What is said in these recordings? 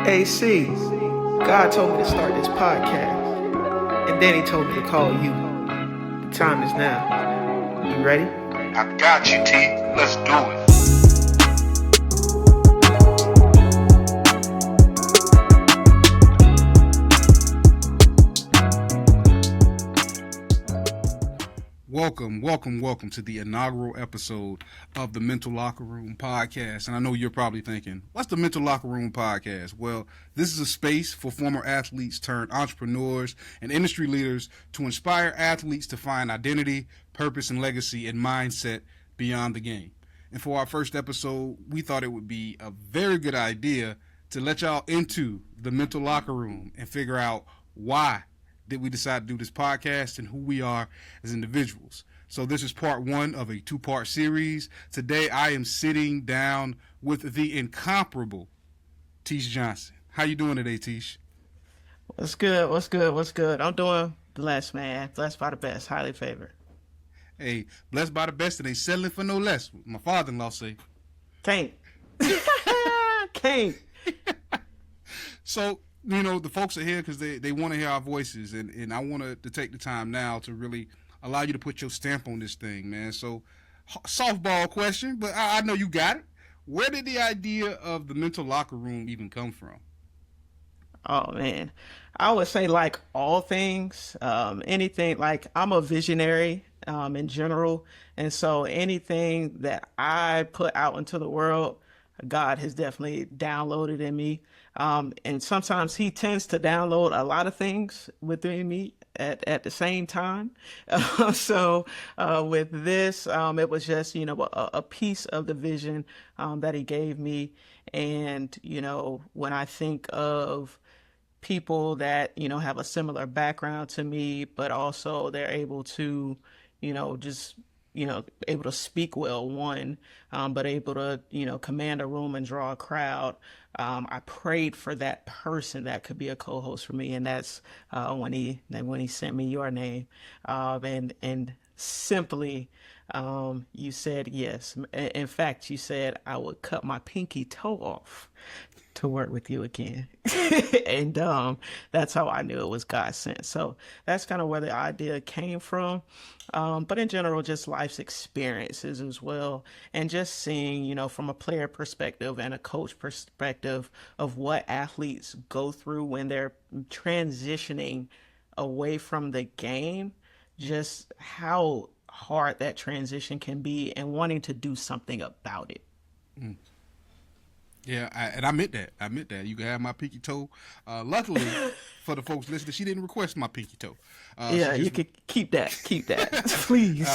AC, God told me to start this podcast, and then he told me to call you. The time is now. You ready? I got you, T. Let's do it. Welcome to the inaugural episode of the Mental Locker Room Podcast. And I know you're probably thinking, what's the Mental Locker Room Podcast? Well, this is a space for former athletes turned entrepreneurs and industry leaders to inspire athletes to find identity, purpose, and legacy and mindset beyond the game. And for our first episode, we thought it would be a very good idea to let y'all into the mental locker room and figure out why did we decide to do this podcast and who we are as individuals. So this is part one of a two-part series. Today I am sitting down with the incomparable Tesh Johnson. How you doing today, Tesh? What's good? I'm doing blessed, man. Blessed by the best, highly favored. Hey, blessed by the best and ain't settling for no less. My father-in-law say. Can't. So, you know, the folks are here because they want to hear our voices, and I wanted to take the time now to really allow you to put your stamp on this thing, man. So, softball question, but I know you got it. Where did the idea of the mental locker room even come from? Oh man, I would say like all things, anything. Like I'm a visionary in general, and so anything that I put out into the world, God has definitely downloaded in me. And sometimes he tends to download a lot of things within me at the same time. So with this, it was just, a piece of the vision that he gave me. And, when I think of people that, have a similar background to me, but also they're able to, able to speak well, but able to, command a room and draw a crowd. I prayed for that person that could be a co-host for me, and that's when he sent me your name, and simply, you said yes. In fact, you said I would cut my pinky toe off to work with you again. And that's how I knew it was God sent. So that's kind of where the idea came from. But in general, just life's experiences as well. And just seeing, from a player perspective and a coach perspective of what athletes go through when they're transitioning away from the game, just how hard that transition can be and wanting to do something about it. Mm. Yeah, I meant that. You can have my pinky toe. Luckily, for the folks listening, she didn't request my pinky toe. You could keep that, please.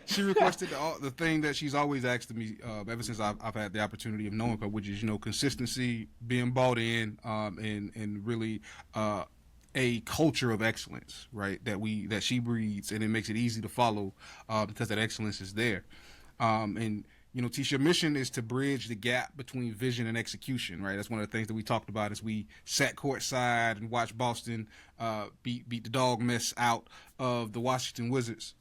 She requested the thing that she's always asked of me ever since I've had the opportunity of knowing her, which is, consistency, being bought in, and really a culture of excellence, right? That she breeds, and it makes it easy to follow because that excellence is there. And Tesh, your mission is to bridge the gap between vision and execution, right? That's one of the things that we talked about as we sat courtside and watched Boston beat the dog mess out of the Washington Wizards.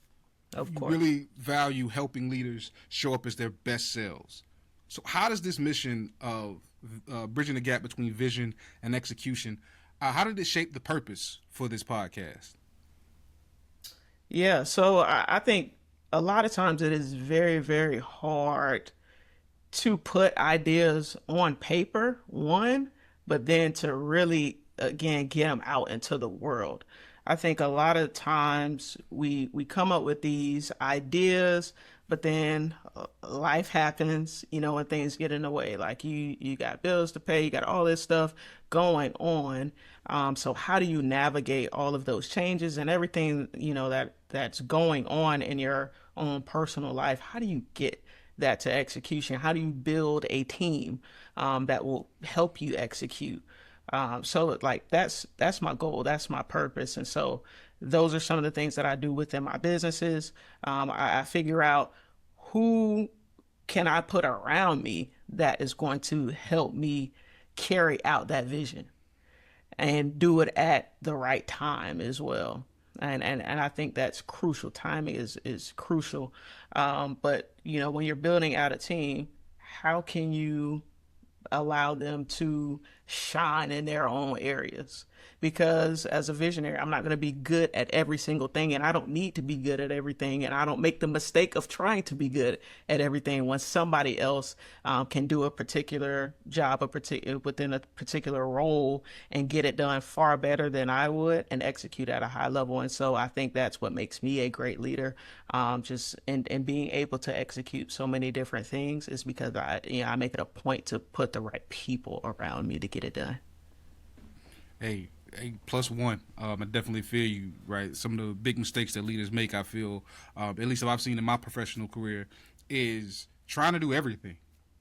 Of course. You really value helping leaders show up as their best selves. So how does this mission of bridging the gap between vision and execution, how did it shape the purpose for this podcast? Yeah, so I think a lot of times it is very, very hard to put ideas on paper, but then to really, again, get them out into the world. I think a lot of times we come up with these ideas, but then life happens, and things get in the way. Like you got bills to pay, you got all this stuff going on. So how do you navigate all of those changes and everything, that's going on in your own personal life? How do you get that to execution? How do you build a team that will help you execute? So like that's my goal, that's my purpose. And so those are some of the things that I do within my businesses. I figure out who can I put around me that is going to help me carry out that vision and do it at the right time as well. And I think that's crucial. Timing is crucial. But when you're building out a team, how can you allow them to shine in their own areas. Because as a visionary, I'm not going to be good at every single thing, and I don't need to be good at everything, and I don't make the mistake of trying to be good at everything when somebody else can do a particular job, within a particular role, and get it done far better than I would, and execute at a high level. And so I think that's what makes me a great leader. Just and being able to execute so many different things is because I make it a point to put the right people around me to get it done. Hey, plus one. I definitely feel you, right? Some of the big mistakes that leaders make, I feel, at least I've seen in my professional career, is trying to do everything,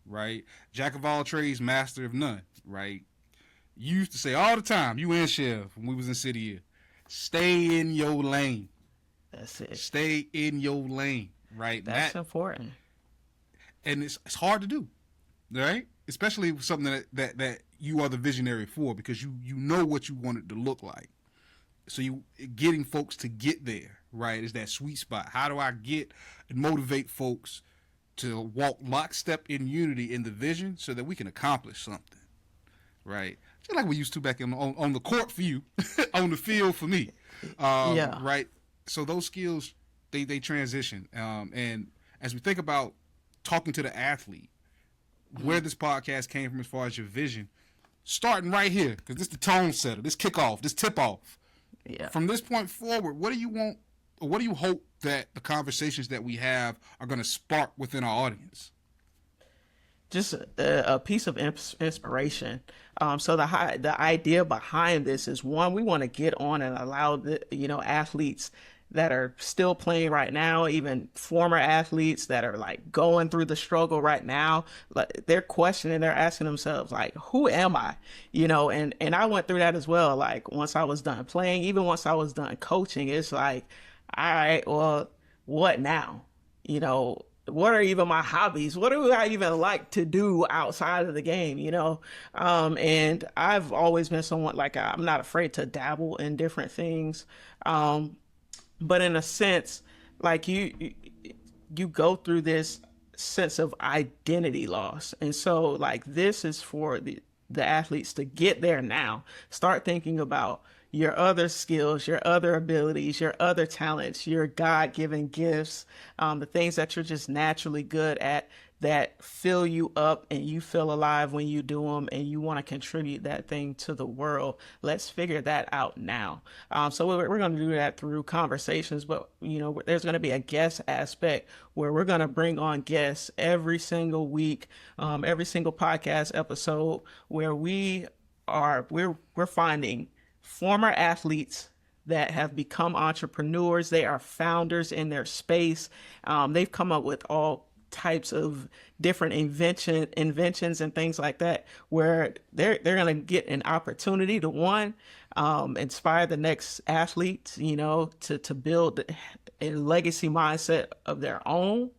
right? Jack of all trades, master of none, right? You used to say all the time, you and Chef, when we was in City Year, stay in your lane. That's it. Stay in your lane, right? That's important. And it's hard to do, right? Especially with something that you are the visionary for, because you know what you want it to look like. So you getting folks to get there, right, is that sweet spot. How do I get and motivate folks to walk lockstep in unity in the vision so that we can accomplish something, right? Just like we used to back on the court for you, on the field for me, Yeah. right? So those skills, they transition. And as we think about talking to the athlete, where this podcast came from as far as your vision, starting right here, because this is the tone setter, this kickoff, this tip off. Yeah. From this point forward, what do you want, or what do you hope that the conversations that we have are going to spark within our audience? Just a piece of inspiration. So the idea behind this is, one, we want to get on and allow the athletes that are still playing right now, even former athletes that are like going through the struggle right now, like they're questioning, they're asking themselves like, who am I? And I went through that as well. Like once I was done playing, even once I was done coaching, it's like, all right, well, what now? What are even my hobbies? What do I even like to do outside of the game? And I've always been someone like, I'm not afraid to dabble in different things. But in a sense, like you go through this sense of identity loss. And so like this is for the athletes to get there now. Start thinking about your other skills, your other abilities, your other talents, your God-given gifts, the things that you're just naturally good at that fill you up and you feel alive when you do them and you want to contribute that thing to the world. Let's figure that out now. So we're going to do that through conversations, but there's going to be a guest aspect where we're going to bring on guests every single week, every single podcast episode where we're finding former athletes that have become entrepreneurs. They are founders in their space. They've come up with all types of different inventions and things like that, where they're going to get an opportunity to inspire the next athletes, to build a legacy mindset of their own.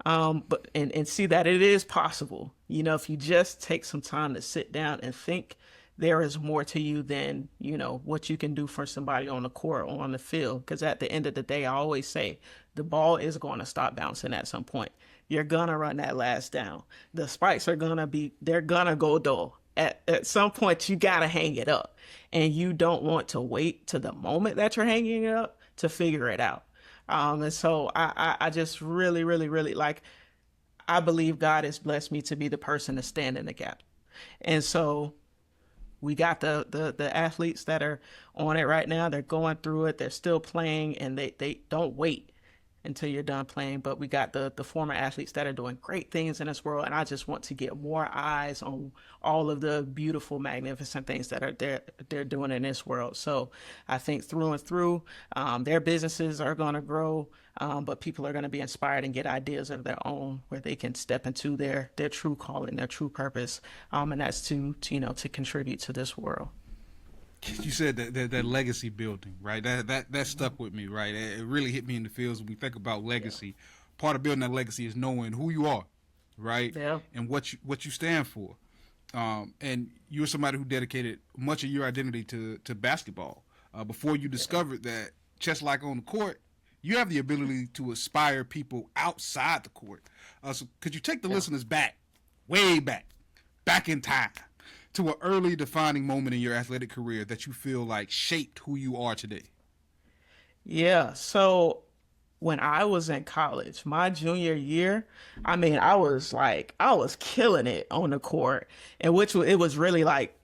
But see that it is possible. If you just take some time to sit down and think, there is more to you than, what you can do for somebody on the court or on the field. Because at the end of the day, I always say the ball is going to stop bouncing at some point. You're going to run that last down. The spikes they're going to go dull. At some point, you got to hang it up. And you don't want to wait to the moment that you're hanging it up to figure it out. And so I just really, really, really I believe God has blessed me to be the person to stand in the gap. And so we got the athletes that are on it right now. They're going through it. They're still playing, and they don't wait until you're done playing. But we got the former athletes that are doing great things in this world, and I just want to get more eyes on all of the beautiful, magnificent things that are they're doing in this world. So I think through and through, their businesses are going to grow, but people are going to be inspired and get ideas of their own where they can step into their true calling, their true purpose, and that's to contribute to this world. You said that legacy building, right? That stuck with me, right? It really hit me in the feels when we think about legacy. Yeah. Part of building that legacy is knowing who you are, right? Yeah. And what you stand for. And you're somebody who dedicated much of your identity to basketball. Before you discovered that, just like on the court, you have the ability to inspire people outside the court. So could you take the listeners back, way back, back in time to an early defining moment in your athletic career that you feel like shaped who you are today. Yeah. So when I was in college, my junior year, I mean, I was killing it on the court, and it was really like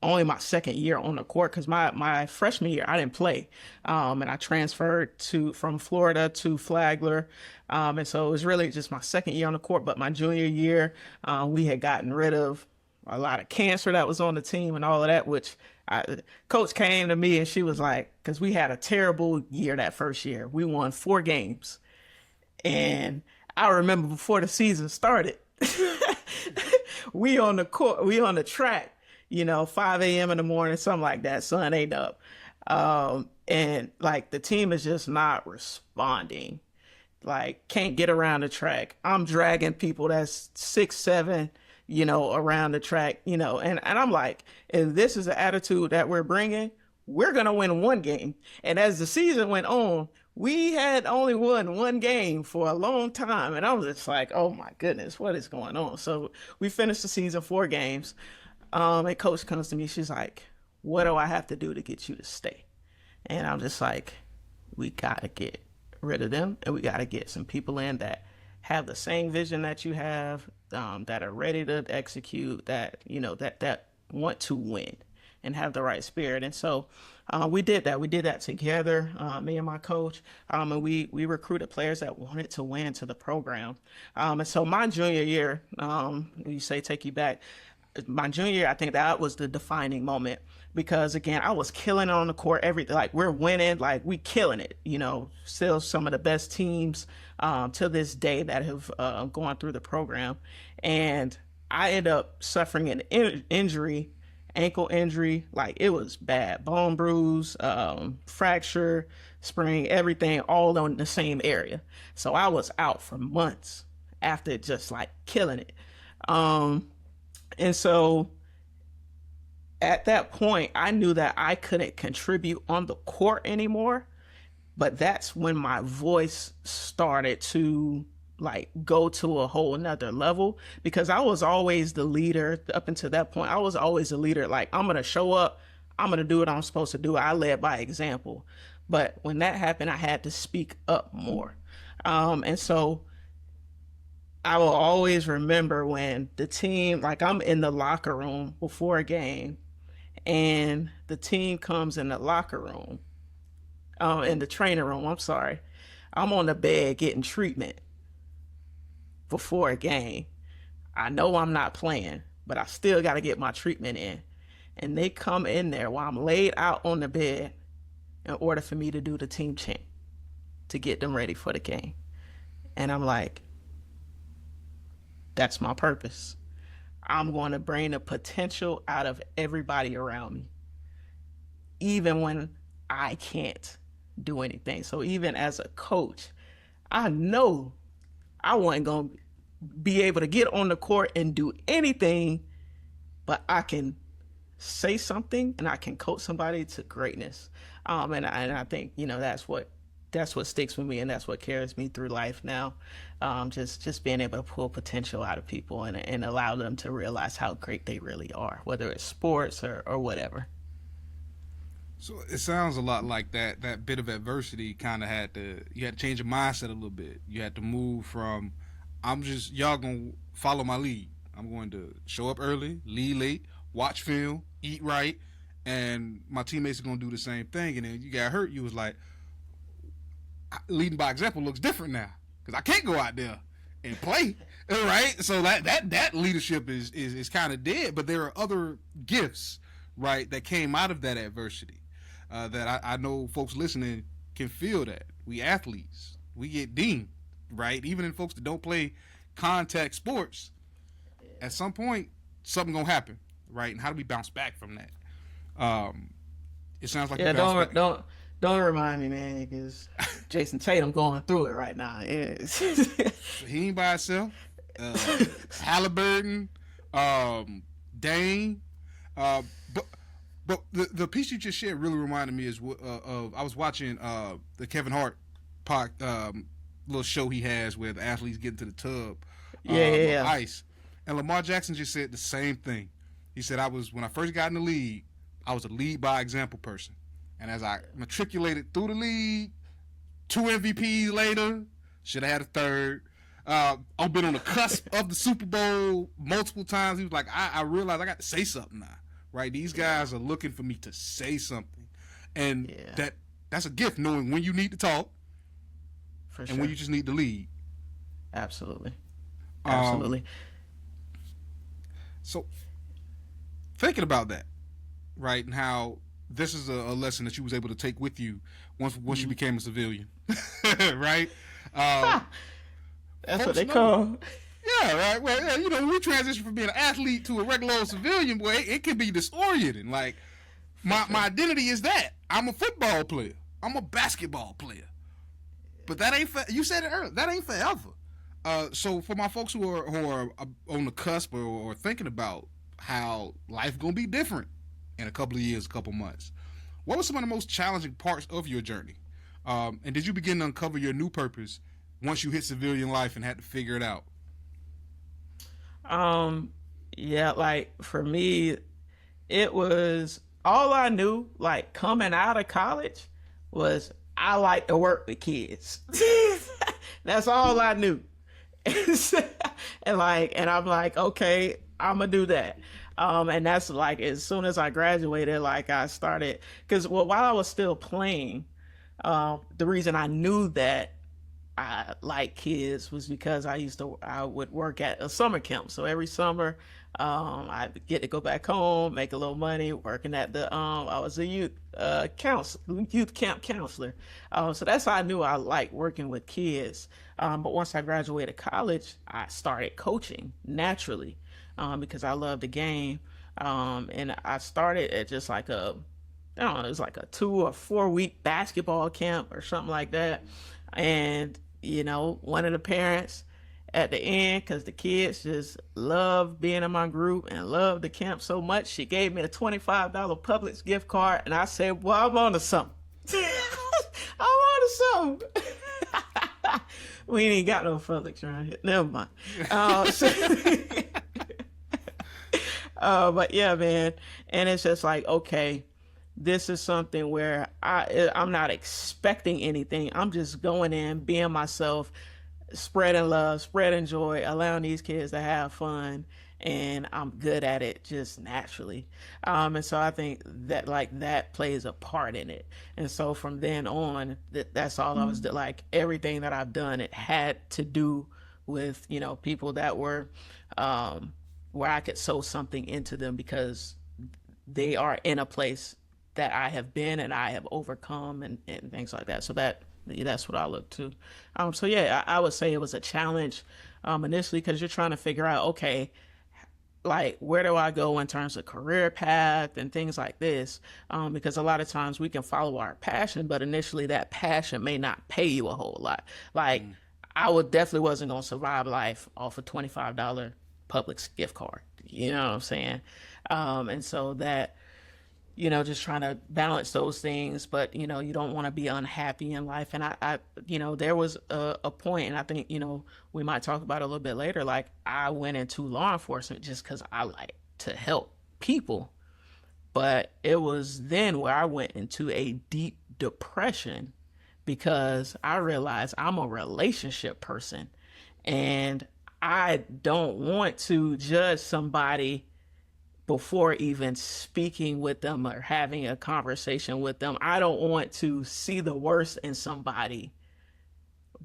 only my second year on the court because my freshman year I didn't play, and I transferred to from Florida to Flagler, and so it was really just my second year on the court. But my junior year, we had gotten rid of a lot of cancer that was on the team and all of that, which coach came to me and she was like, because we had a terrible year that first year. We won 4 games. And I remember before the season started, we on the court, we on the track, 5 a.m. in the morning, something like that. Sun ain't up. And like the team is just not responding. Like can't get around the track. I'm dragging people that's 6'7", around the track, and I'm like, if this is the attitude that we're bringing, we're going to win 1 game. And as the season went on, we had only won 1 game for a long time. And I was just like, oh my goodness, what is going on? So we finished the season 4 games. And coach comes to me. She's like, what do I have to do to get you to stay? And I'm just like, we got to get rid of them. And we got to get some people in that have the same vision that you have, that are ready to execute, that that want to win and have the right spirit. And so we did that. We did that together, me and my coach, and we recruited players that wanted to win to the program. And so my junior year, you say take you back. My junior year, I think that was the defining moment because again, I was killing it on the court. Like we're winning, like we killing it. Still some of the best teams to this day that have gone through the program, and I ended up suffering an injury, ankle injury. Like it was bad, bone bruise, fracture, sprain, everything all on the same area. So I was out for months after just like killing it. And so at that point, I knew that I couldn't contribute on the court anymore. But that's when my voice started to like go to a whole nother level because I was always the leader up until that point. I was always the leader. Like I'm going to show up. I'm going to do what I'm supposed to do. I led by example. But when that happened, I had to speak up more. And so I will always remember when the team, like I'm in the locker room before a game and the team comes in the locker room, in the training room, I'm sorry. I'm on the bed getting treatment before a game. I know I'm not playing, but I still got to get my treatment in. And they come in there while I'm laid out on the bed in order for me to do the team chant to get them ready for the game. And I'm like, that's my purpose. I'm going to bring the potential out of everybody around me, even when I can't do anything. So even as a coach, I know I wasn't going to be able to get on the court and do anything, but I can say something and I can coach somebody to greatness. And I think, that's what sticks with me and that's what carries me through life now. Just being able to pull potential out of people and allow them to realize how great they really are, whether it's sports or whatever. So it sounds a lot like that bit of adversity kind of you had to change your mindset a little bit. You had to move from, y'all gonna follow my lead. I'm going to show up early, leave late, watch film, eat right, and my teammates are gonna do the same thing. And then you got hurt, you was like, leading by example looks different now because I can't go out there and play, right? So that leadership is kind of dead. But there are other gifts, right, that came out of that adversity. That I know folks listening can feel that. We athletes, we get dinged, right? Even in folks that don't play contact sports, at some point, something gonna happen, right? And how do we bounce back from that? It sounds like don't remind me, man, because Jason Tatum going through it right now. He ain't by himself. Halliburton, Dane, But the piece you just shared really reminded me of I was watching the Kevin Hart little show he has where the athletes get into the tub, ice, And Lamar Jackson just said the same thing. He said, when I first got in the league, I was a lead by example person. And as I matriculated through the league, 2 MVPs later, should have had a third. I've been on the cusp of the Super Bowl multiple times. He was like, I realized I got to say something now, right? These guys are looking for me to say something. And that's a gift, knowing when you need to talk and when you just need to lead. Absolutely. Absolutely. So, thinking about that, right, and how this is a lesson that you was able to take with you once you became a civilian, right? That's what they call. Yeah, right. Well, you know, when we transition from being an athlete to a regular old civilian, boy, it can be disorienting. Like, my identity is that I'm a football player, I'm a basketball player, but that ain't. You said it earlier. That ain't forever. So for my folks who are on the cusp or thinking about how life gonna be different in a couple of years, a couple months, what were some of the most challenging parts of your journey? And did you begin to uncover your new purpose once you hit civilian life and had to figure it out? Yeah, like for me, it was all I knew, like coming out of college, was I like to work with kids. That's all I knew. and I'm like, okay, I'm gonna do that. And that's like, as soon as I graduated, like I started, because while I was still playing, the reason I knew that I like kids was because I would work at a summer camp. So every summer, I get to go back home, make a little money working at I was a youth camp counselor. So that's how I knew I liked working with kids. But once I graduated college, I started coaching naturally, because I love the game. And I started at just like I don't know, it was like a 2 or 4 week basketball camp or something like that. And, you know, one of the parents at the end, because the kids just love being in my group and love the camp so much, she gave me a $25 Publix gift card. And I said, well, I'm on to something. I'm on to something. We ain't got no Publix around here. Never mind. But yeah, man. And it's just like, okay, this is something where I'm not expecting anything. I'm just going in, being myself, spreading love, spreading joy, allowing these kids to have fun, and I'm good at it just naturally. And so I think that like that plays a part in it. And so from then on, that's all I was doing. Like everything that I've done, it had to do with, you know, people that were where I could sow something into them because they are in a place that I have been and I have overcome and things like that. So that's what I look to. So yeah, I would say it was a challenge initially because you're trying to figure out, okay, like where do I go in terms of career path and things like this? Because a lot of times we can follow our passion, but initially that passion may not pay you a whole lot. Like I definitely wasn't going to survive life off a $25 Publix gift card. You know what I'm saying? And so that, you know, just trying to balance those things, but, you know, you don't want to be unhappy in life. And I you know, there was a point, and I think, you know, we might talk about it a little bit later. Like I went into law enforcement just because I like to help people. But it was then where I went into a deep depression because I realized I'm a relationship person and I don't want to judge somebody before even speaking with them or having a conversation with them. I don't want to see the worst in somebody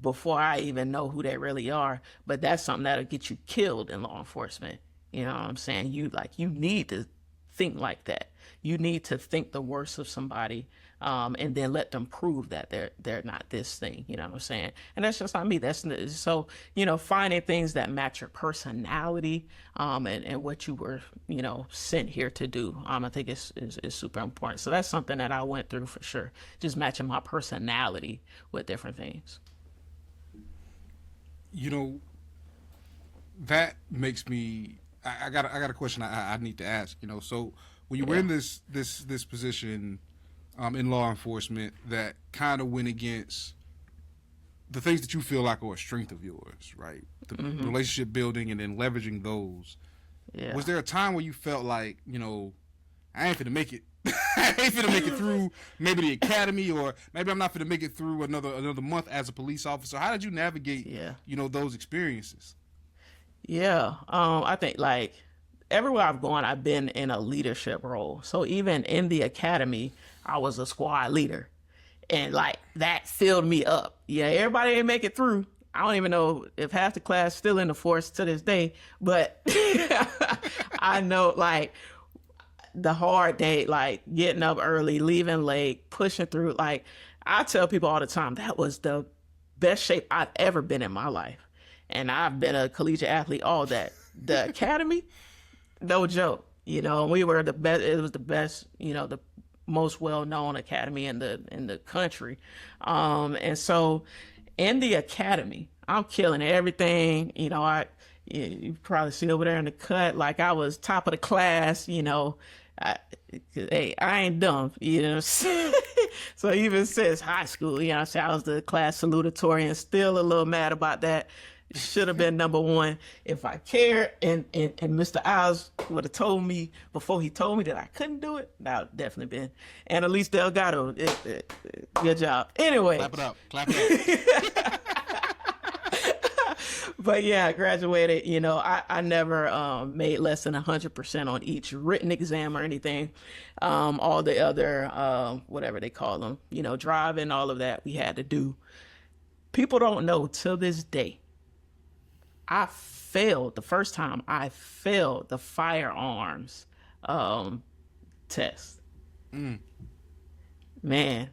before I even know who they really are. But that's something that'll get you killed in law enforcement. You know what I'm saying? You need to think like that. You need to think the worst of somebody, and then let them prove that they're not this thing. You know what I'm saying? And that's just not me. That's so, you know, finding things that match your personality, and what you were, you know, sent here to do. I think is super important. So that's something that I went through for sure. Just matching my personality with different things. You know, that makes me. I got a question I need to ask. You know, so when you were in this position in law enforcement that kind of went against the things that you feel like are a strength of yours, right? The relationship building and then leveraging those. Yeah. Was there a time where you felt like, I ain't finna make it? I ain't finna make it through maybe the academy, or maybe I'm not finna make it through another month as a police officer. How did you navigate, those experiences? Yeah. I think like everywhere I've gone, I've been in a leadership role. So even in the academy, I was a squad leader. And like that filled me up. Yeah, everybody didn't make it through. I don't even know if half the class still in the force to this day, but I know like the hard day, like getting up early, leaving late, pushing through. Like I tell people all the time, that was the best shape I've ever been in my life. And I've been a collegiate athlete, all that. The academy, no joke. We were the best. It was the best, the most well-known academy in the country. And so in the academy, I'm killing everything. You probably see over there in the cut, like I was top of the class, hey, I ain't dumb, So even since high school, I was the class salutatorian, still a little mad about that. Should have been number one if I cared, and Mr. Oz would have told me before he told me that I couldn't do it. That would definitely been. And at least Delgado, good job. Anyway, clap it up. But yeah, I graduated. I never made less than 100% on each written exam or anything. All the other whatever they call them, driving, all of that we had to do. People don't know till this day. I failed the first time. I failed the firearms test. Man.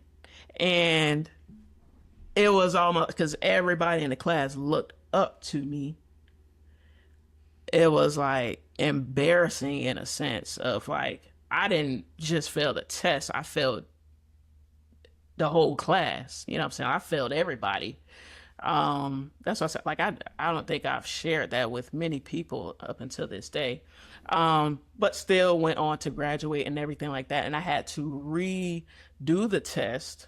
And it was almost because everybody in the class looked up to me. It was like embarrassing in a sense of like, I didn't just fail the test. I failed the whole class. You know what I'm saying? I failed everybody. That's what I said. Like, I don't think I've shared that with many people up until this day. But still went on to graduate and everything like that. And I had to redo the test.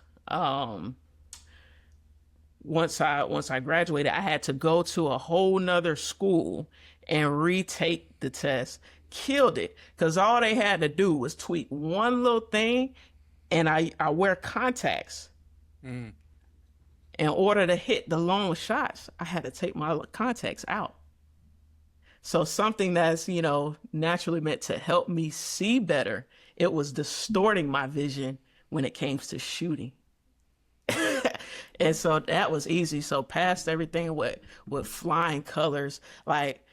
Once I graduated, I had to go to a whole nother school and retake the test. Killed it. Cause all they had to do was tweak one little thing, and I wear contacts. In order to hit the long shots, I had to take my contacts out. So something that's, naturally meant to help me see better, it was distorting my vision when it came to shooting. And so that was easy. So passed everything with flying colors. Like,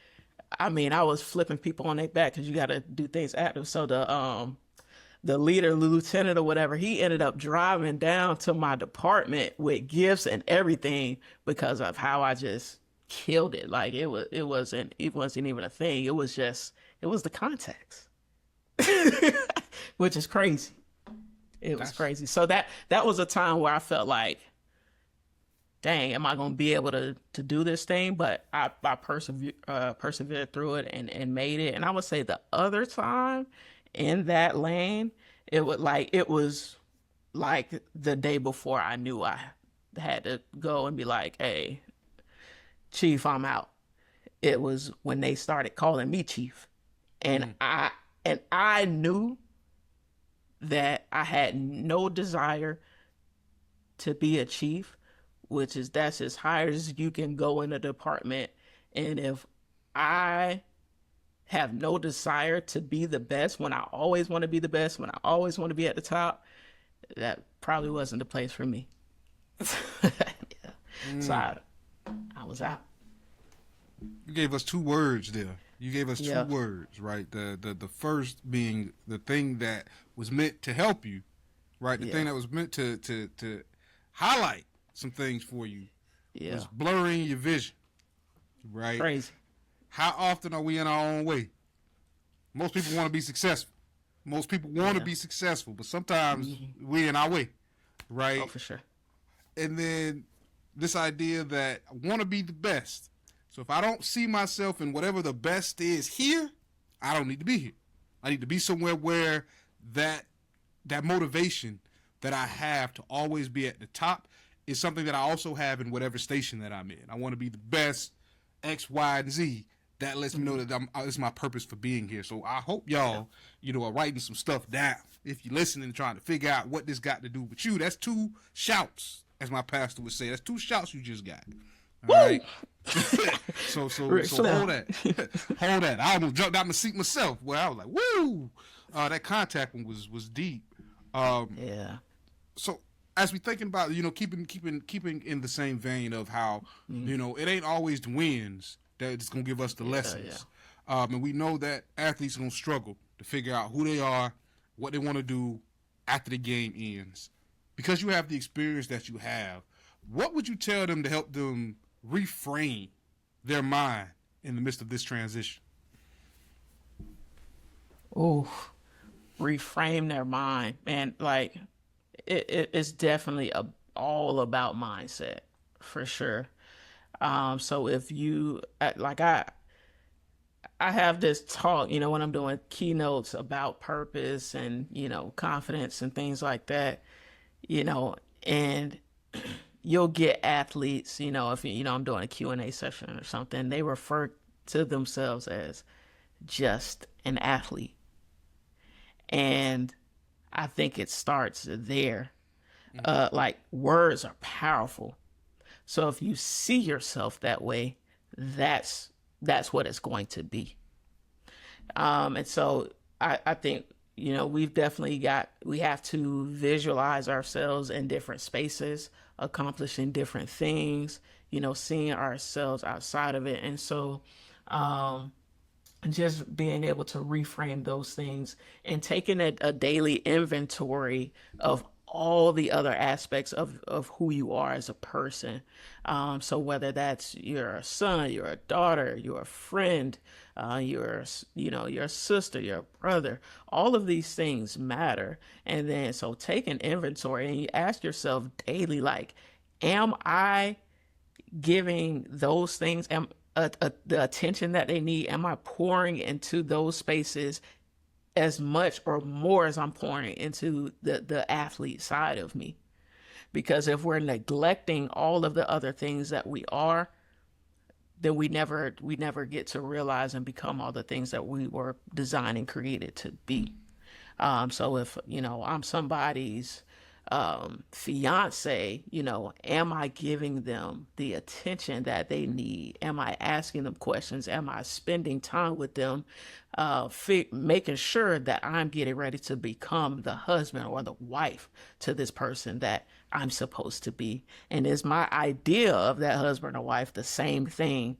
I was flipping people on their back because you got to do things active. So the leader, the lieutenant or whatever, he ended up driving down to my department with gifts and everything because of how I just killed it. Like it wasn't even a thing. It was the context, which is crazy. It was crazy. So that was a time where I felt like, dang, am I going to be able to do this thing? But I persevered through it and made it. And I would say the other time in that lane, it was like the day before I knew I had to go and be like, hey, Chief, I'm out. It was when they started calling me Chief. And I knew that I had no desire to be a chief, that's as high as you can go in a department. And if I have no desire to be the best when I always want to be the best, when I always want to be at the top, that probably wasn't the place for me. So I was out. You gave us two words there. You gave us two words, right? The first being the thing that was meant to help you, right? The thing that was meant to highlight some things for you was blurring your vision, right? Crazy. How often are we in our own way? Most people want to be successful. Most people want to be successful, but sometimes we're in our way, right? Oh, for sure. And then this idea that I want to be the best. So if I don't see myself in whatever the best is here, I don't need to be here. I need to be somewhere where that motivation that I have to always be at the top is something that I also have in whatever station that I'm in. I want to be the best X, Y, and Z. That lets me know that it's my purpose for being here. So I hope y'all, are writing some stuff down. If you're listening and trying to figure out what this got to do with you, that's 2 shouts, as my pastor would say. That's 2 shouts you just got. All right. so hold that. Hold that. I almost jumped out my seat myself. Well, I was like, woo! That contact one was deep. Yeah. So as we thinking about, keeping in the same vein of how, it ain't always the wins that's gonna give us the lessons. And we know that athletes are gonna struggle to figure out who they are, what they want to do after the game ends. Because you have the experience that you have, what would you tell them to help them reframe their mind in the midst of this transition? Oh, reframe their mind, man. Like it's definitely all about mindset for sure. So if you I have this talk, when I'm doing keynotes about purpose and, confidence and things like that, and you'll get athletes, if, I'm doing a Q&A session or something, they refer to themselves as just an athlete. And I think it starts there. Like words are powerful. So if you see yourself that way, that's what it's going to be. And so I think, we have to visualize ourselves in different spaces, accomplishing different things, seeing ourselves outside of it. And so, just being able to reframe those things and taking a daily inventory of all the other aspects of who you are as a person. So whether that's you're a son, you're a daughter, you're a friend, you're a sister, you're a brother, all of these things matter. And then so take an inventory and you ask yourself daily, like, am I giving those things the attention that they need? Am I pouring into those spaces as much or more as I'm pouring into the athlete side of me? Because if we're neglecting all of the other things that we are, then we never get to realize and become all the things that we were designed and created to be. So if, I'm somebody's fiance, am I giving them the attention that they need? Am I asking them questions? Am I spending time with them, making sure that I'm getting ready to become the husband or the wife to this person that I'm supposed to be? And is my idea of that husband or wife the same thing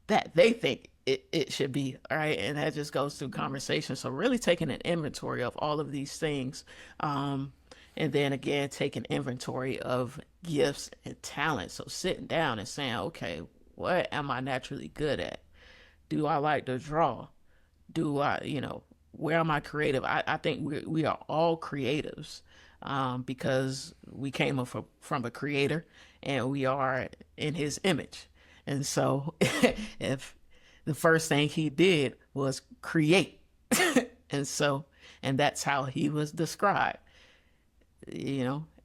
that they think it should be? All right. And that just goes through conversation. So really taking an inventory of all of these things. And then again, taking inventory of gifts and talents. So sitting down and saying, okay, what am I naturally good at? Do I like to draw? Do I, where am I creative? I think we are all creatives, because we came from a creator and we are in his image. And so if the first thing he did was create, and that's how he was described,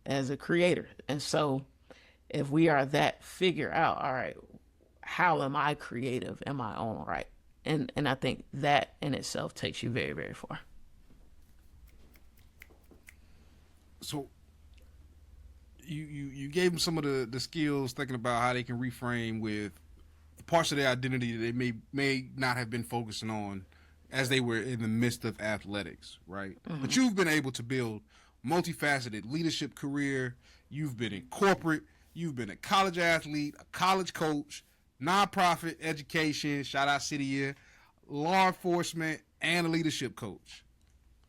as a creator. And so if we are that, figure out, all right, how am I creative in my own right? And I think that in itself takes you very, very far. So you gave them some of the skills, thinking about how they can reframe with parts of their identity that they may not have been focusing on as they were in the midst of athletics, right? Mm-hmm. But you've been able to build multifaceted leadership career. You've been in corporate. You've been a college athlete, a college coach, nonprofit education, shout out City Year, law enforcement, and a leadership coach.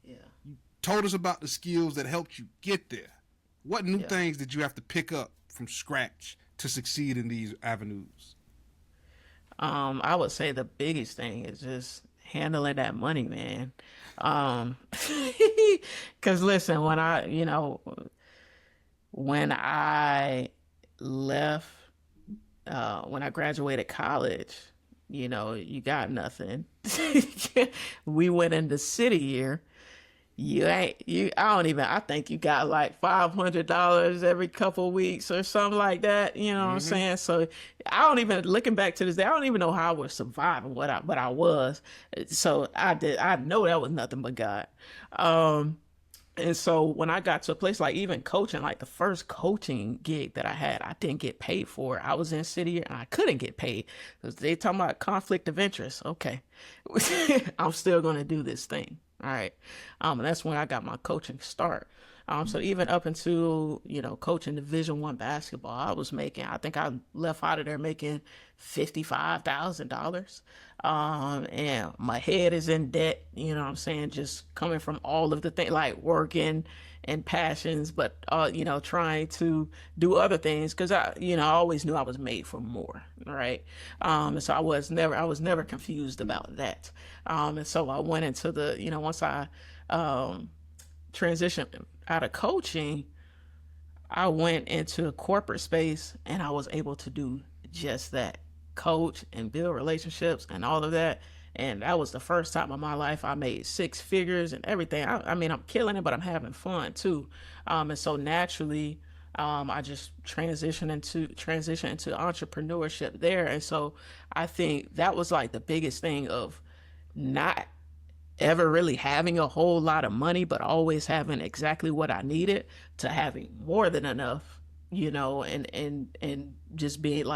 Yeah. You told us about the skills that helped you get there. What new things did you have to pick up from scratch to succeed in these avenues? I would say the biggest thing is just handling that money, man. Cause listen, when I left, when I graduated college, you got nothing. We went into City Year, I think you got like $500 every couple of weeks or something like that. You know what I'm saying? So I don't even, looking back to this day, I don't even know how I was surviving but I was. So I know that was nothing but God. And so when I got to a place like even coaching, like the first coaching gig that I had, I didn't get paid for it. I was in city and I couldn't get paid because they talking about conflict of interest. Okay. I'm still going to do this thing. All right. And that's when I got my coaching start. So even up into, coaching Division I basketball, I think I left out of there making $55,000. And my head is in debt, you know what I'm saying? Just coming from all of the things like working and passions, but, trying to do other things. Cause I always knew I was made for more. Right. And so I was never confused about that. And so I went into once I, transitioned out of coaching, I went into a corporate space and I was able to do just that, coach and build relationships and all of that. And that was the first time in my life I made six figures and everything. I mean, I'm killing it, but I'm having fun too. And so naturally, I just transitioned into entrepreneurship there. And so I think that was like the biggest thing of not ever really having a whole lot of money, but always having exactly what I needed to having more than enough, and just being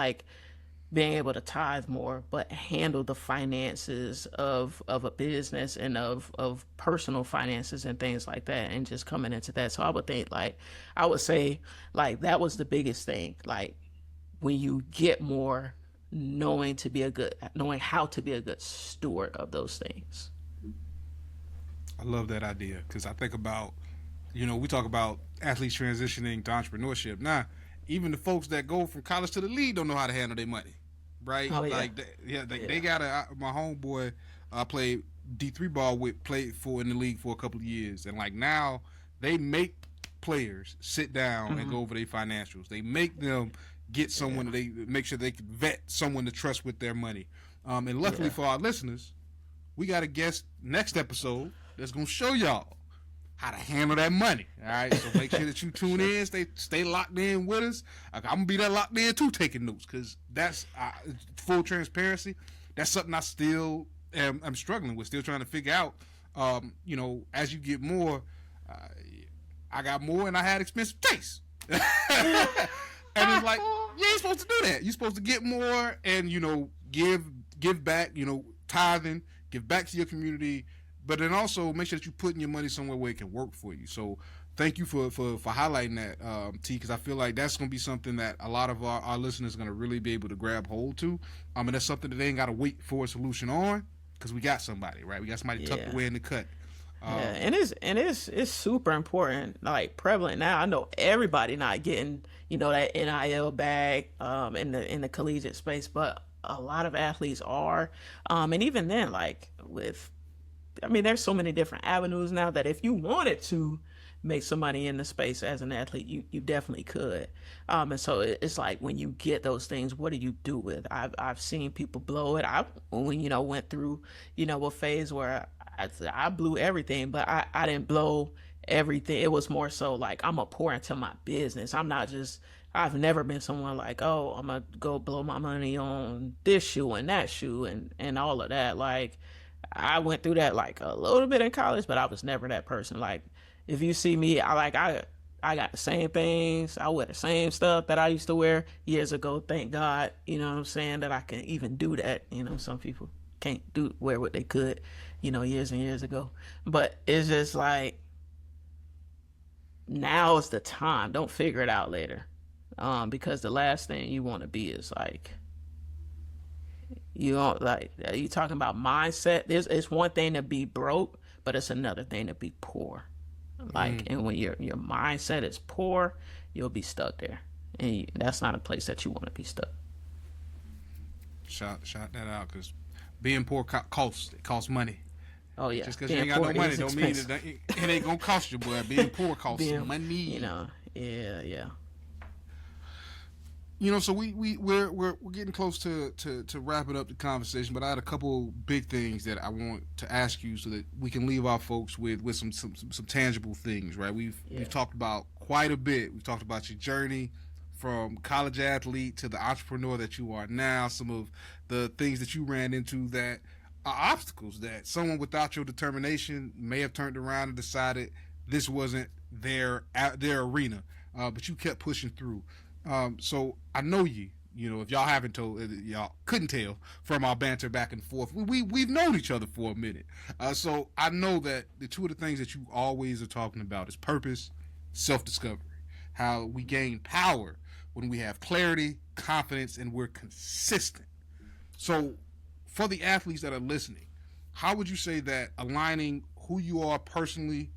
able to tithe more, but handle the finances of a business and of personal finances and things like that, and just coming into that. So I would say that was the biggest thing. Like when you get more, knowing how to be a good steward of those things. I love that idea because I think about, we talk about athletes transitioning to entrepreneurship. Now, even the folks that go from college to the league don't know how to handle their money, right? Oh, yeah. They got my homeboy played D3 ball played for in the league for a couple of years, and now they make players sit down and go over their financials. They make them get someone they make sure they can vet someone to trust with their money. And luckily for our listeners, we got a guest next episode that's gonna show y'all how to handle that money. All right, so make sure that you tune in, stay locked in with us. I'm gonna be that locked in too, taking notes, because that's full transparency. That's something I still I'm struggling with, still trying to figure out. As you get more, I got more, and I had expensive tastes. And it's like you ain't supposed to do that. You're supposed to get more and give back. Tithing, give back to your community. But then also make sure that you're putting your money somewhere where it can work for you. So thank you for highlighting that, T, because I feel like that's going to be something that a lot of our listeners are going to really be able to grab hold to. And that's something that they ain't got to wait for a solution on, because we got somebody, right? We got somebody tucked away in the cut. And it's super important, like prevalent now. I know everybody not getting that NIL bag in the collegiate space, but a lot of athletes are, and even then, there's so many different avenues now that if you wanted to make some money in the space as an athlete, you definitely could. And so it's like when you get those things, what do you do with? I've seen people blow it. I went through a phase where I blew everything, but I didn't blow everything. It was more so like I'm gonna pour into my business. I've never been someone like, oh, I'm gonna go blow my money on this shoe and that shoe and all of that. Like I went through that like a little bit in college, but I was never that person. Like if you see me, I got the same things. I wear the same stuff that I used to wear years ago. Thank God, you know what I'm saying, that I can even do that. Some people can't wear what they could, years and years ago. But it's just like, now is the time. Don't figure it out later. Because the last thing you want to be is like, you talking about mindset. It's one thing to be broke, but it's another thing to be poor. And when your mindset is poor, you'll be stuck there, and that's not a place that you want to be stuck. Shout that out, because being poor costs money. Oh yeah, just because you ain't got no money don't mean it ain't gonna cost you, boy. Being poor costs money. Yeah. So we're getting close to wrapping up the conversation, but I had a couple big things that I want to ask you so that we can leave our folks with some tangible things, right? We've talked about quite a bit. We've talked about your journey from college athlete to the entrepreneur that you are now, some of the things that you ran into that are obstacles that someone without your determination may have turned around and decided this wasn't their arena, but you kept pushing through. So I know you. If y'all haven't told, y'all couldn't tell from our banter back and forth. We've known each other for a minute. So I know that the two of the things that you always are talking about is purpose, self-discovery. How we gain power when we have clarity, confidence, and we're consistent. So for the athletes that are listening, how would you say that aligning who you are personally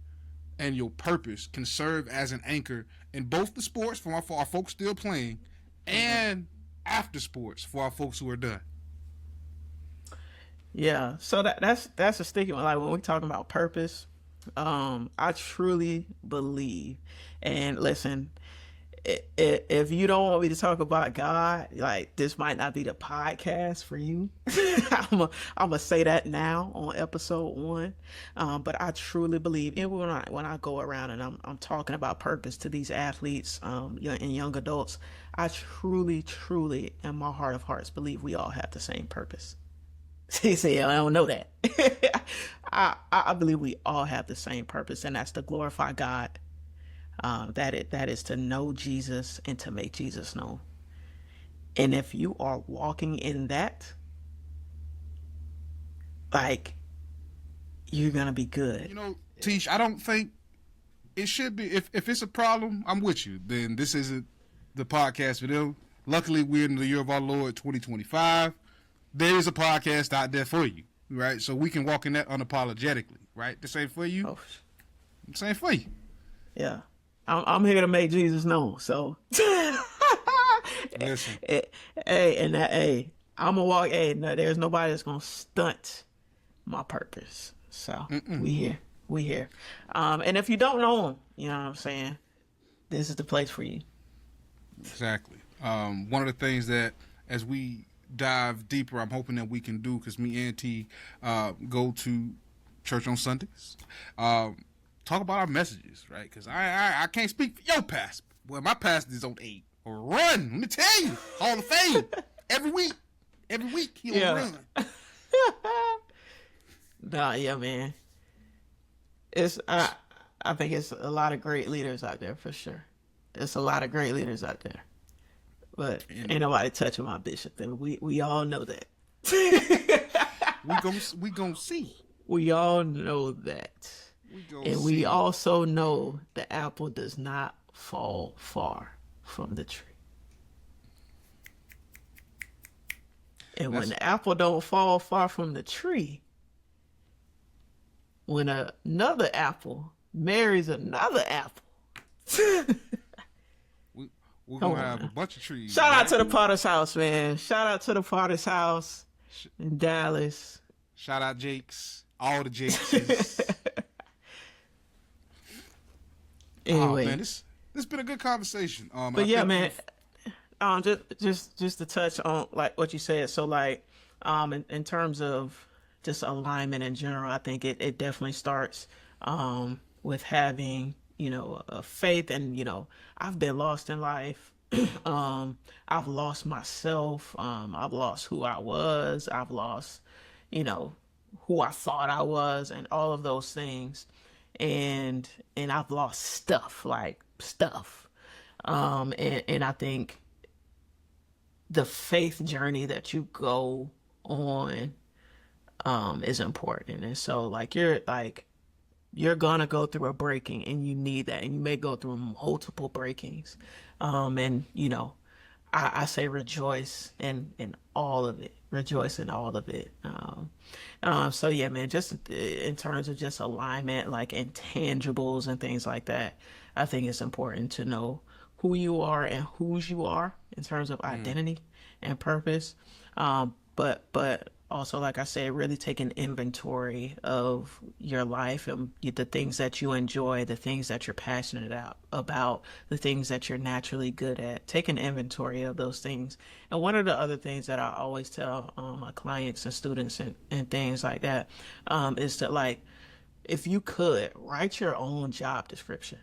and your purpose can serve as an anchor in both the sports for our folks still playing and after sports for our folks who are done? Yeah, so that's a sticky one. Like when we're talking about purpose, I truly believe, and listen, if you don't want me to talk about God, like this might not be the podcast for you. I'm gonna say that now on episode 1. But I truly believe, and when I go around and I'm talking about purpose to these athletes, and young adults, I truly, in my heart of hearts, believe we all have the same purpose. He said, I don't know that. I believe we all have the same purpose, and that's to glorify God. That is to know Jesus and to make Jesus known. And if you are walking in that, like, you're gonna be good. Tesh, I don't think it should be. If it's a problem, I'm with you. Then this isn't the podcast for them. Luckily, we're in the year of our Lord 2025. There is a podcast out there for you, right? So we can walk in that unapologetically, right? This ain't for you. Oh, This ain't for you. yeah. I'm here to make Jesus known. So, Listen. I'm gonna walk. Hey, no, there's nobody that's gonna stunt my purpose. So we here. And if you don't know him, you know what I'm saying, this is the place for you. Exactly. One of the things that as we dive deeper, I'm hoping that we can do, because me and T go to church on Sundays. Talk about our messages, right? Because I can't speak for your pastor. Well, my pastor is on 8 or run. Let me tell you, Hall of Fame every week he'll run. Nah, yeah, man. It's I think it's a lot of great leaders out there for sure. There's a lot of great leaders out there, but ain't nobody touching my bishop. And we all know that. we gonna see. We all know that. We also know the apple does not fall far from the tree. And when the apple don't fall far from the tree, when another apple marries another apple, we're going to have a bunch of trees. Shout out to the Potter's House, man. Shout out to the Potter's House in Dallas. Shout out Jakes. All the Jakes. Anyway, man, this has been a good conversation. But yeah, man, just to touch on like what you said. So like, in terms of just alignment in general, I think it definitely starts with having a faith. And I've been lost in life. I've lost myself. I've lost who I was. I've lost who I thought I was, and all of those things. And I've lost stuff. And I think the faith journey that you go on is important. And so like you're gonna go through a breaking, and you need that, and you may go through multiple breakings. And I say rejoice in all of it. Rejoice in all of it. So yeah, man, just in terms of just alignment, like intangibles and things like that, I think it's important to know who you are and whose you are in terms of identity and purpose. But also, like I said, really take an inventory of your life and the things that you enjoy, the things that you're passionate about, the things that you're naturally good at. Take an inventory of those things. And one of the other things that I always tell my clients and students and things like that is to, like, if you could, write your own job description,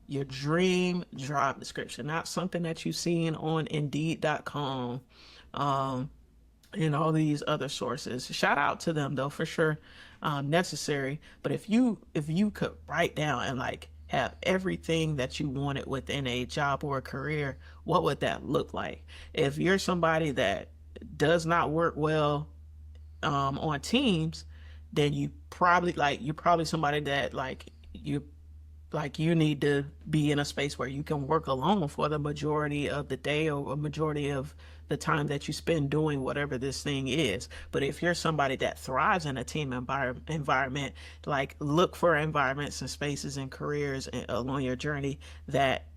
your dream job description, not something that you've seen on Indeed.com, and all these other sources. Shout out to them though, for sure, necessary. But if you could write down and like have everything that you wanted within a job or a career, what would that look like? If you're somebody that does not work well on teams, then you're probably somebody that you need to be in a space where you can work alone for the majority of the day or a majority of the time that you spend doing whatever this thing is. But if you're somebody that thrives in a team environment, like, look for environments and spaces and careers along your journey that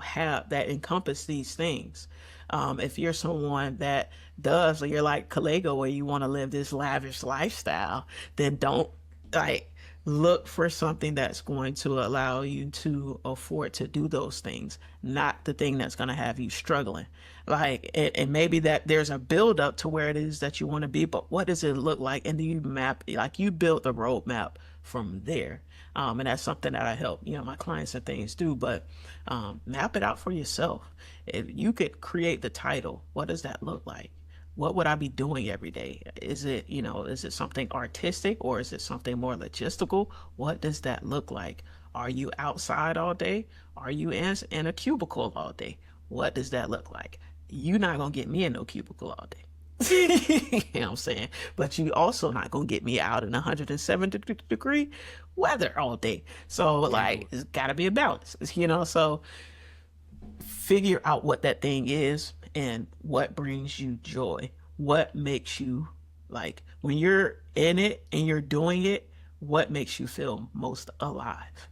have that encompass these things. If you're someone that does, you're like Kalego, where you want to live this lavish lifestyle, then don't, like, look for something that's going to allow you to afford to do those things, not the thing that's going to have you struggling. Like, and maybe that there's a build up to where it is that you want to be, but what does it look like? And do you map, like, you build the roadmap from there. And that's something that I help, my clients and things do, but map it out for yourself. If you could create the title, what does that look like? What would I be doing every day? Is it something artistic, or is it something more logistical? What does that look like? Are you outside all day? Are you in a cubicle all day? What does that look like? You're not going to get me in no cubicle all day. You know what I'm saying? But you also not going to get me out in 107-degree weather all day. So, like, it's got to be a balance, so figure out what that thing is and what brings you joy. What makes you, like, when you're in it and you're doing it, what makes you feel most alive?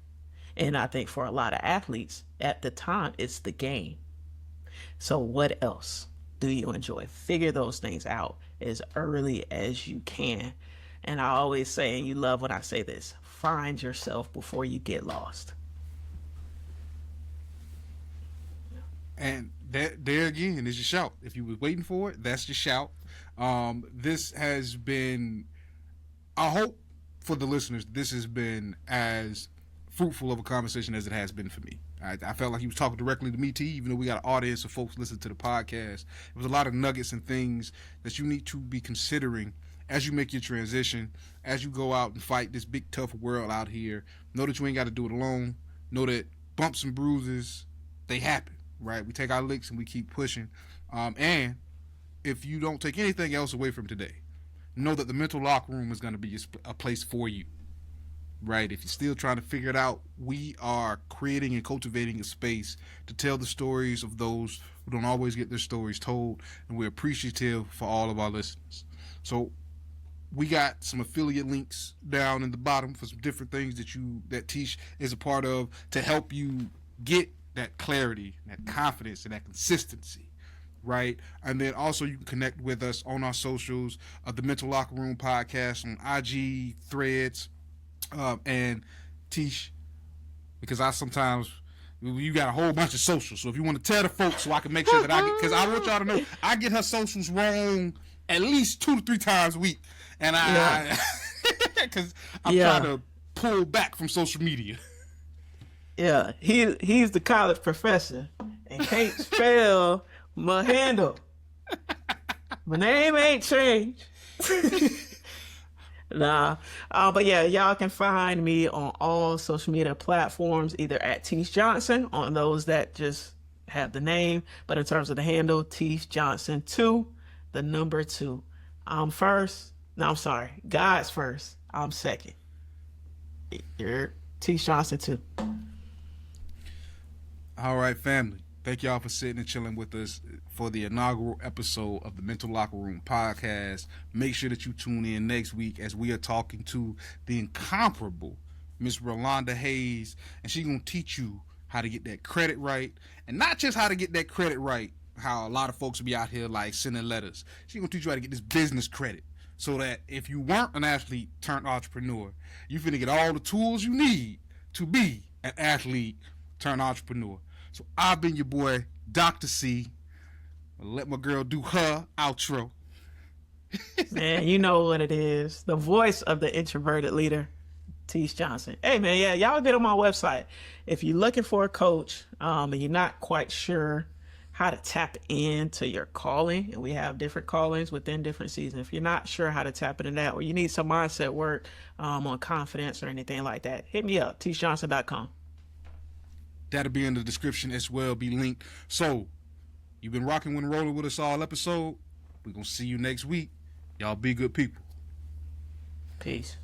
And I think for a lot of athletes at the time, it's the game. So what else do you enjoy? Figure those things out as early as you can. And I always say, and you love when I say this, find yourself before you get lost. And there again is your shout. If you was waiting for it, that's your shout. This has been, I hope for the listeners, this has been as fruitful of a conversation as it has been for me. I felt like he was talking directly to me, T, even though we got an audience of folks listening to the podcast. It was a lot of nuggets and things that you need to be considering as you make your transition, as you go out and fight this big, tough world out here. Know that you ain't got to do it alone. Know that bumps and bruises, they happen, right? We take our licks and we keep pushing. And if you don't take anything else away from today, know that the mental locker room is going to be a place for you. Right? If you're still trying to figure it out, we are creating and cultivating a space to tell the stories of those who don't always get their stories told, and we're appreciative for all of our listeners. So we got some affiliate links down in the bottom for some different things that Tesh is a part of to help you get that clarity, that confidence, and that consistency. Right? And then also you can connect with us on our socials, the Mental Locker Room Podcast on IG, Threads, and Tesh, because you got a whole bunch of socials. So if you want to tell the folks, so I can make sure that because I want y'all to know, I get her socials wrong at least 2 to 3 times a week, and because I'm trying to pull back from social media. Yeah, he's the college professor and can't spell my handle. My name ain't changed. Nah, but yeah, y'all can find me on all social media platforms, either at Tesh Johnson on those that just have the name, but in terms of the handle, Tesh Johnson 2, the number 2. I'm first. No, I'm sorry. God's first. I'm second. You're Tesh Johnson 2. All right, family. Thank y'all for sitting and chilling with us for the inaugural episode of the Mental Locker Room Podcast. Make sure that you tune in next week as we are talking to the incomparable Miss Rolanda Hayes, and she's going to teach you how to get that credit right, and not just how to get that credit right, how a lot of folks will be out here like sending letters. She's going to teach you how to get this business credit so that if you weren't an athlete turned entrepreneur, you finna get all the tools you need to be an athlete turned entrepreneur. So I've been your boy, Dr. C. I'll let my girl do her outro. Man, you know what it is. The voice of the introverted leader, Tesh Johnson. Hey, man, yeah, y'all get on my website. If you're looking for a coach and you're not quite sure how to tap into your calling, and we have different callings within different seasons. If you're not sure how to tap into that, or you need some mindset work on confidence or anything like that, hit me up, tshjohnson.com. That'll be in the description as well, be linked. So, you've been rocking and rolling with us all episode. We're going to see you next week. Y'all be good people. Peace.